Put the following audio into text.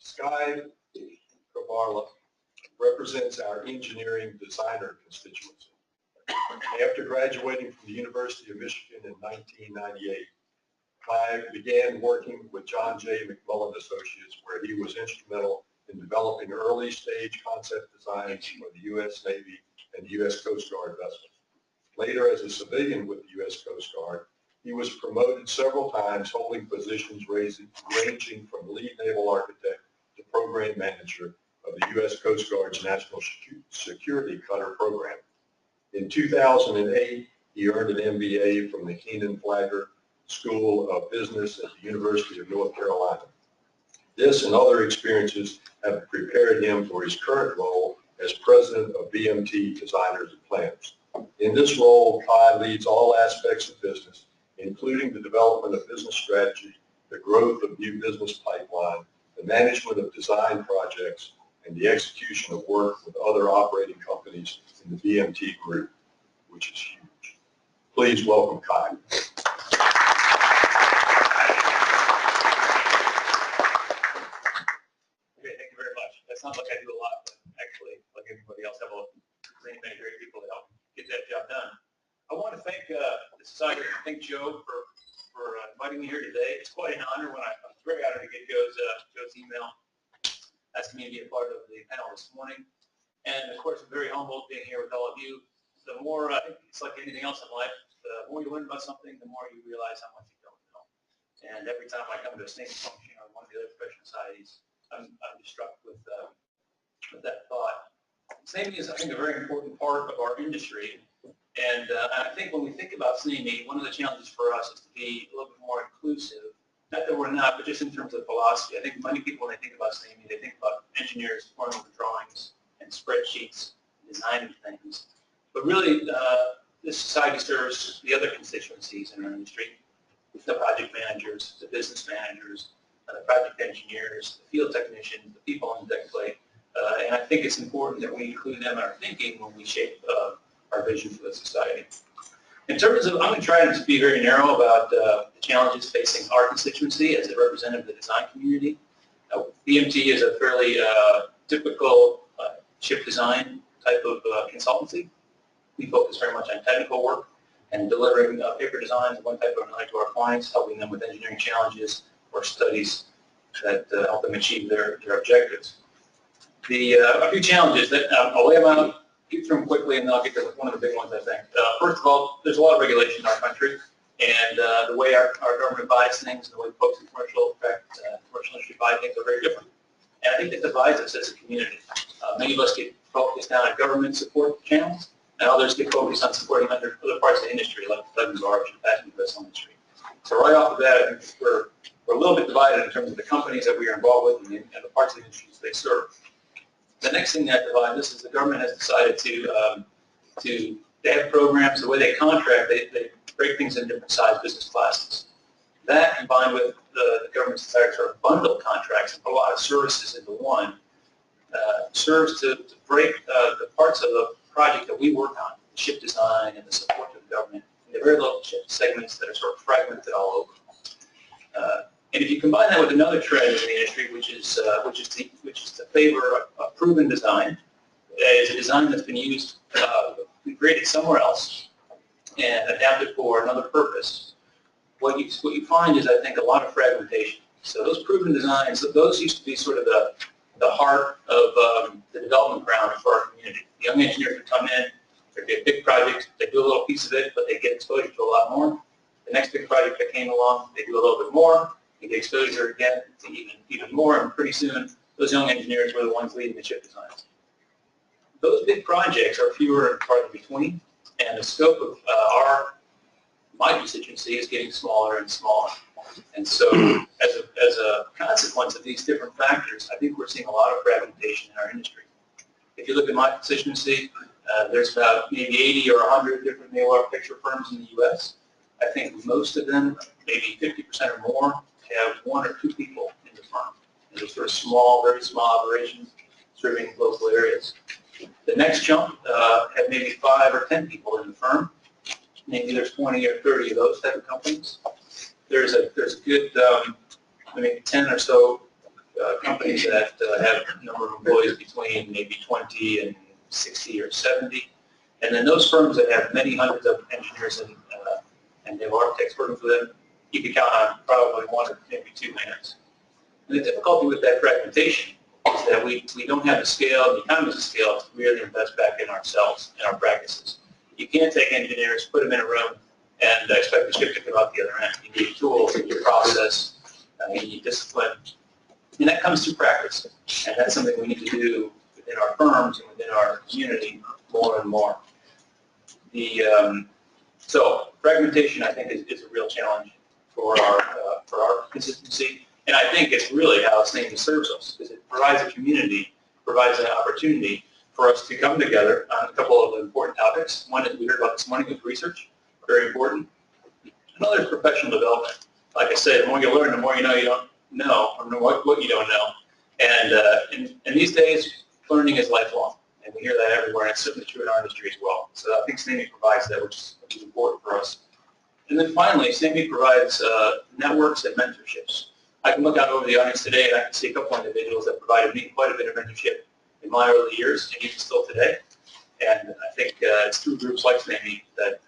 Skvaria represents our engineering designer constituency. After graduating from the University of Michigan in 1998, I began working with John J. McMullen Associates, where he was instrumental in developing early stage concept designs for the U.S. Navy and U.S. Coast Guard vessels. Later, as a civilian with the U.S. Coast Guard, he was promoted several times, holding positions ranging from lead naval architect to program manager of the U.S. Coast Guard's National Security Cutter Program. In 2008, he earned an MBA from the Keenan Flagler School of Business at the University of North Carolina. This and other experiences have prepared him for his current role as president of BMT Designers and Planners. In this role, Kai leads all aspects of business, including the development of business strategy, the growth of new business pipeline, the management of design projects, and the execution of work with other operating companies in the BMT group, which is huge. Please welcome Kai. Okay, thank you very much. That sounds like I do a lot, but actually, like everybody else, I have many great people to help get that job done. I want to thank the Society, thank Joe for inviting me here today. It's quite an honor. I was very honored to get Joe's email asking me to be a part of the panel this morning. And of course, I'm very humbled being here with all of you. The more, I think it's like anything else in life, the more you learn about something, the more you realize how much you don't know. And every time I come to a SNAME function or one of the other professional societies, I'm just struck with that thought. SNAME is, I think, a very important part of our industry. And I think when we think about SNAME, one of the challenges for us is to be a little bit more inclusive. Not that we're not, but just in terms of philosophy. I think many people, when they think about SNAME, they think about engineers forming the drawings and spreadsheets, designing things. But really, this society serves the other constituencies in our industry, the project managers, the business managers, the project engineers, the field technicians, the people on the deck plate. And I think it's important that we include them in our thinking when we shape our vision for the society. In terms of, I'm going to try to be very narrow about the challenges facing our constituency as a representative of the design community. BMT is a fairly typical ship design type of consultancy. We focus very much on technical work and delivering paper designs of one type or another to our clients, helping them with engineering challenges or studies that help them achieve their objectives. A few challenges that I'll lay them out, get through them quickly, and then I'll get to one of the big ones, I think. First of all, there's a lot of regulation in our country, and the way our government buys things and the way folks in commercial industry buy things are very different. And I think that divides us as a community. Many of us get focused down on government support channels, and others get focused on supporting other parts of the industry, like the tug and barge and passenger vessel industry. So right off the bat, I think we're a little bit divided in terms of the companies that we are involved with and the parts of the industries they serve. The next thing that divides us is the government has decided they have programs, the way they contract, they break things into different size business classes. That, combined with the government's desire to sort of bundle contracts and put a lot of services into one, serves to break the parts of the project that we work on, the ship design and the support to the government, into very little segments that are sort of fragmented all over. And if you combine that with another trend in the industry, which is to favor a proven design, is a design that's been used, created somewhere else, and adapted for another purpose. What you find is, I think, a lot of fragmentation. So those proven designs, those used to be sort of the heart of the development ground for our community. The young engineers would come in, there'd be a big project, they do a little piece of it, but they get exposure to a lot more. The next big project that came along, they do a little bit more, they get exposure again to even more, and pretty soon those young engineers were the ones leading the ship designs. Those big projects are fewer and far between, and the scope of my constituency is getting smaller and smaller. And so as a consequence of these different factors, I think we're seeing a lot of fragmentation in our industry. If you look at my constituency, there's about maybe 80 or 100 different naval architecture firms in the U.S. I think most of them, maybe 50% or more, have one or two people in the firm. And they're sort of small, very small operations serving local areas. The next chunk have maybe 5 or 10 people in the firm. Maybe there's 20 or 30 of those type of companies. There's a good maybe 10 or so companies companies that have a number of employees between maybe 20 and 60 or 70. And then those firms that have many hundreds of engineers and they have architects working for them, you can count on probably one or maybe two hands. And the difficulty with that fragmentation is that we don't have the scale, the economies of scale to really invest back in ourselves and our practices. You can't take engineers, put them in a room, and expect the ship to come out the other end. You need tools, you need process, you need discipline, and that comes through practice. And that's something we need to do within our firms and within our community more and more. So fragmentation, I think, is a real challenge for our consistency, and I think it's really how SNAME serves us, because it provides a community, provides an opportunity for us to come together on a couple of important topics. One is we heard about this morning is research, very important. Another is professional development. Like I said, the more you learn, the more you know you don't know, or what you don't know. And these days, learning is lifelong, and we hear that everywhere, and it's certainly true in our industry as well. So I think SNAME provides that, which is important for us. And then finally, SNAME provides networks and mentorships. I can look out over the audience today, and I can see a couple of individuals that provided me quite a bit of mentorship in my early years, and even still today. And I think it's through groups like SNAME that